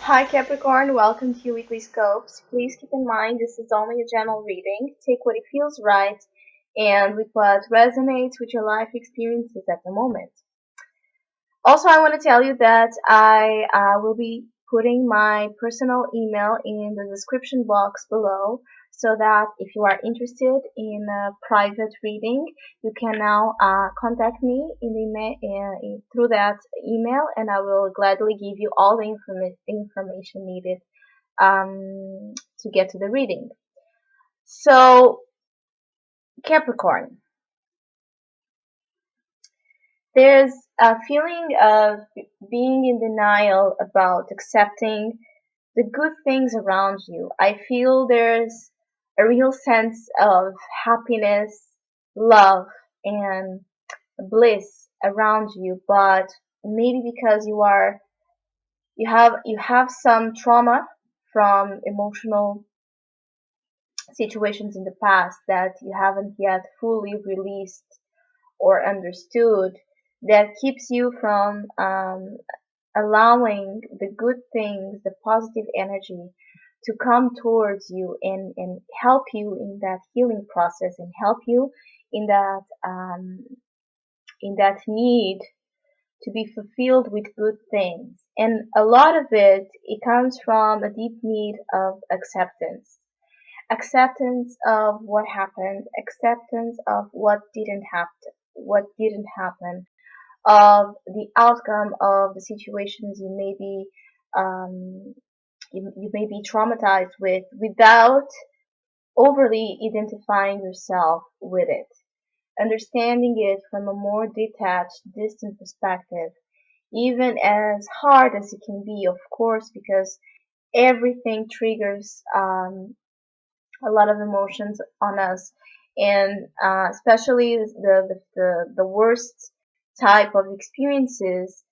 Hi Capricorn, welcome to your weekly scopes. Please keep in mind this is only a general reading. Take what it feels right and with what resonates with your life experiences at the moment. Also, I want to tell you that I will be putting my personal email in the description box below so that if you are interested in a private reading, you can now contact me through that email, and I will gladly give you all the information needed to get to the reading. So, Capricorn, there's a feeling of being in denial about accepting the good things around you. I feel there's a real sense of happiness, love, and bliss around you, but maybe because you have some trauma from emotional situations in the past that you haven't yet fully released or understood, that keeps you from allowing the good things, the positive energy to come towards you and help you in that healing process and help you in that need to be fulfilled with good things. And a lot of it comes from a deep need of acceptance. Acceptance of what happened, acceptance of what didn't happen, of the outcome of the situations um, you may be traumatized with without overly identifying yourself with it. Understanding it from a more detached, distant perspective, even as hard as it can be, of course, because everything triggers a lot of emotions on us, and especially the worst type of experiences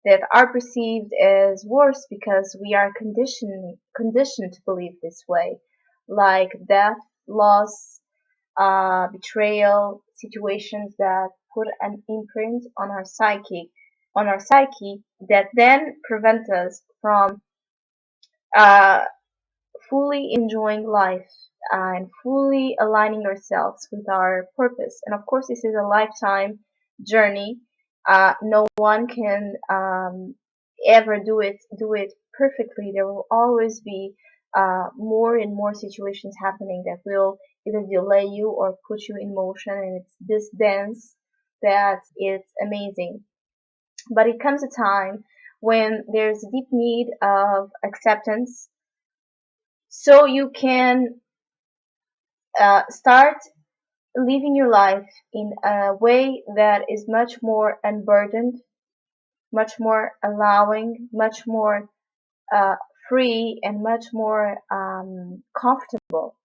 that are perceived as worse because we are conditioned to believe this way, like death, loss, betrayal, situations that put an imprint on our psyche that then prevent us from uh, fully enjoying life and fully aligning ourselves with our purpose. And of course, this is a lifetime journey. No one can ever do it perfectly. There will always be more and more situations happening that will either delay you or put you in motion, and it's this dance that it's amazing. But it comes a time when there's a deep need of acceptance, so you can start living your life in a way that is much more unburdened, much more allowing, much more uh, free, and much more comfortable.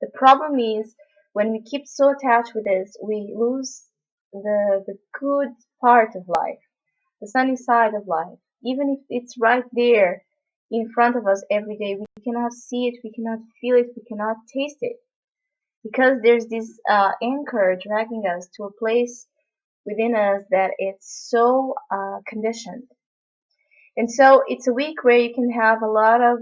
The problem is when we keep so attached with this, we lose the good part of life, the sunny side of life. Even if it's right there in front of us every day, we cannot see it, we cannot feel it, we cannot taste it because there's this anchor dragging us to a place within us that it's so conditioned. And so it's a week where you can have a lot of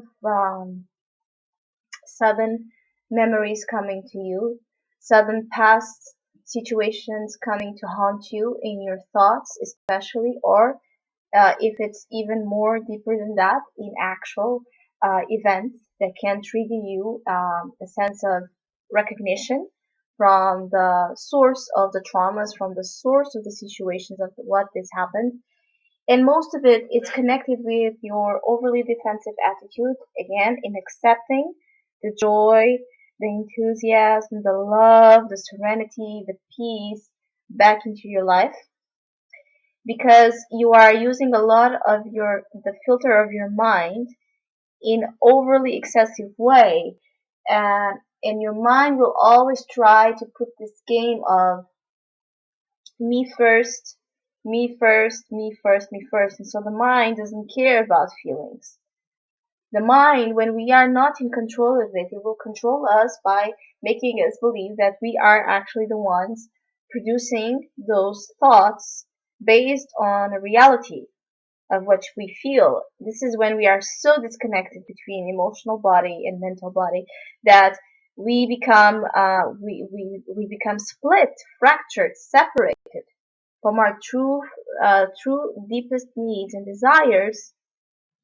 sudden memories coming to you, sudden past situations coming to haunt you in your thoughts, especially, or if it's even more deeper than that, in actual events that can trigger you a sense of recognition from the source of the traumas, from the source of the situations of what this happened. And most of it is connected with your overly defensive attitude, again, in accepting the joy, the enthusiasm, the love, the serenity, the peace back into your life, because you are using a lot of the filter of your mind in overly excessive way, and your mind will always try to put this game of me first, me first, me first, me first. And so the mind doesn't care about feelings. The mind, when we are not in control of it, it will control us by making us believe that we are actually the ones producing those thoughts based on a reality, of what we feel. This is when we are so disconnected between emotional body and mental body that we become split, fractured, separated from our true deepest needs and desires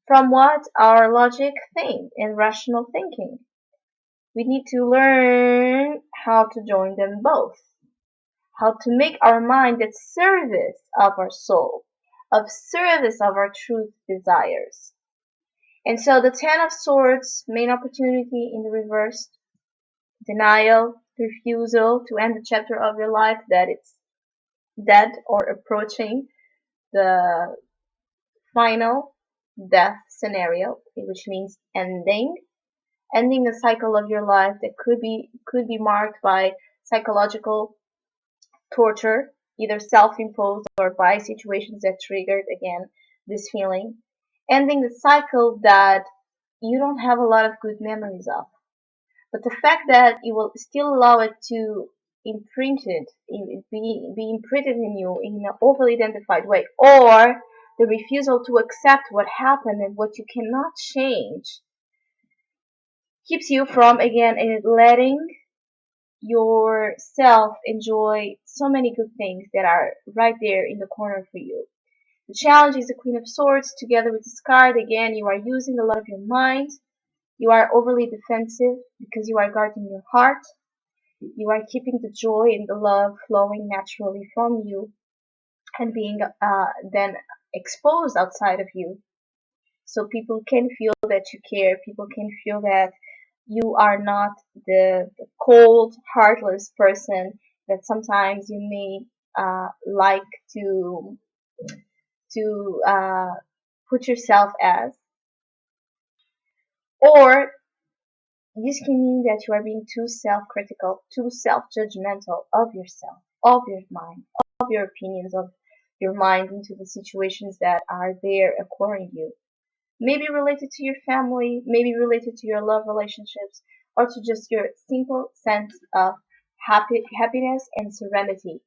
from what our logic think and rational thinking. We need to learn how to join them both, how to make our mind at service of our soul, of service of our truth desires. And so the Ten of Swords, main opportunity in the reverse, denial, refusal to end the chapter of your life that it's dead or approaching the final death scenario, which means ending a cycle of your life that could be marked by psychological torture, either self-imposed or by situations that triggered again this feeling, ending the cycle that you don't have a lot of good memories of. But the fact that you will still allow it to be imprinted in you in an overly identified way, or the refusal to accept what happened and what you cannot change, keeps you from again letting yourself enjoy so many good things that are right there in the corner for you. The challenge is the Queen of Swords together with this card. Again, you are using a lot of your mind. You are overly defensive because you are guarding your heart. You are keeping the joy and the love flowing naturally from you and being then exposed outside of you. So people can feel that you care. People can feel that you are not the cold, heartless person that sometimes you may like to put yourself as. Or this can mean that you are being too self-critical, too self-judgmental of yourself, of your mind, of your opinions, of your mind into the situations that are there occurring you. Maybe related to your family, maybe related to your love relationships, or to just your simple sense of happiness and serenity.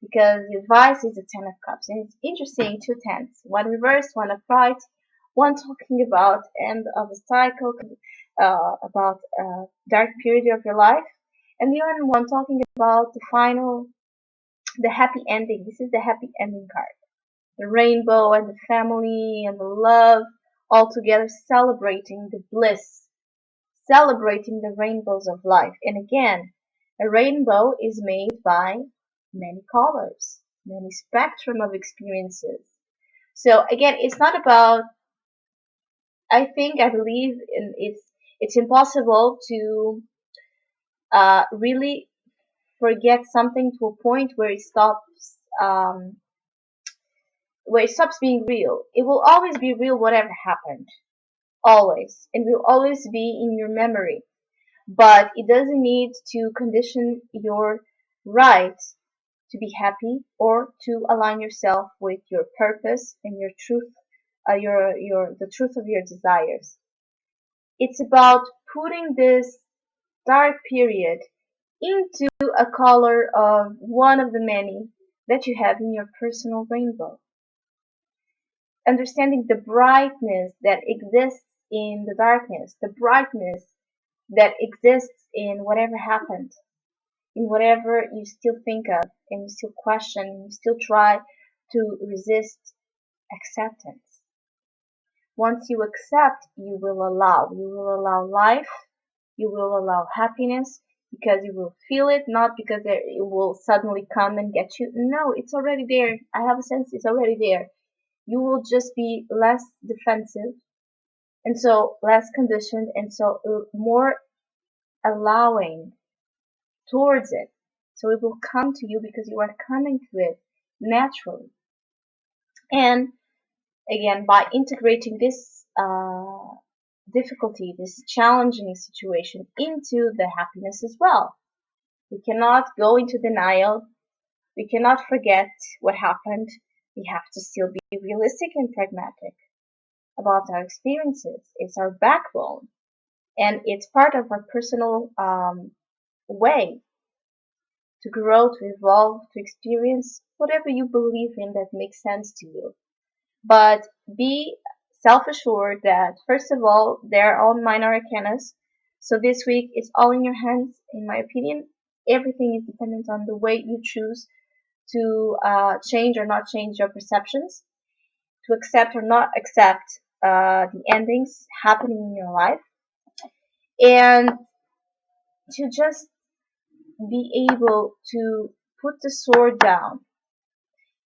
Because the advice is the Ten of Cups, and it's interesting, two tens, one reversed, one upright, one talking about end of a cycle, about a dark period of your life, and the other one talking about the final, the happy ending. This is the happy ending card. The rainbow and the family and the love all together celebrating the bliss, celebrating the rainbows of life. And again, a rainbow is made by many colors, many spectrum of experiences. So again, it's not about, I believe it's impossible to really forget something to a point where it stops being real. It will always be real, whatever happened, always, and will always be in your memory. But it doesn't need to condition your right to be happy or to align yourself with your purpose and your truth, the truth of your desires. It's about putting this dark period into a color of one of the many that you have in your personal rainbow. Understanding the brightness that exists in the darkness, the brightness that exists in whatever happened, in whatever you still think of, and you still question, and you still try to resist acceptance. Once you accept, you will allow. You will allow life, you will allow happiness, because you will feel it, not because it will suddenly come and get you. No, it's already there. I have a sense it's already there. You will just be less defensive, and so less conditioned, and so more allowing towards it. So it will come to you because you are coming to it naturally. And again, by integrating this difficulty, this challenging situation into the happiness as well. We cannot go into denial. We cannot forget what happened. We have to still be realistic and pragmatic about our experiences. It's our backbone, and it's part of our personal way to grow, to evolve, to experience whatever you believe in that makes sense to you. But be self-assured that first of all, they're all minor arcanas. So this week it's all in your hands. In my opinion, everything is dependent on the way you choose to change or not change your perceptions, to accept or not accept the endings happening in your life, and to just be able to put the sword down.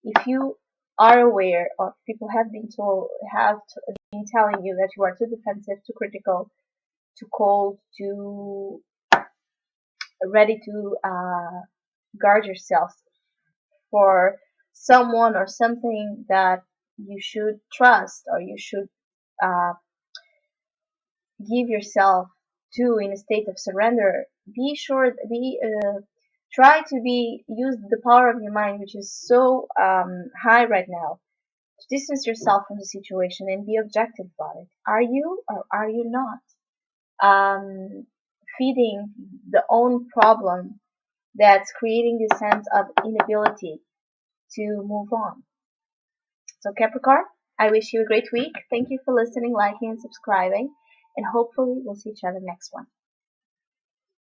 If you are aware, or people have been told, been telling you that you are too defensive, too critical, too cold, too ready to guard yourself for someone or something that you should trust or you should uh, give yourself to in a state of surrender, be sure, be try to be use the power of your mind, which is so high right now, to distance yourself from the situation and be objective about it. Are you or are you not feeding the own problem that's creating this sense of inability to move on? So Capricorn, I wish you a great week. Thank you for listening, liking, and subscribing, and hopefully we'll see each other next one.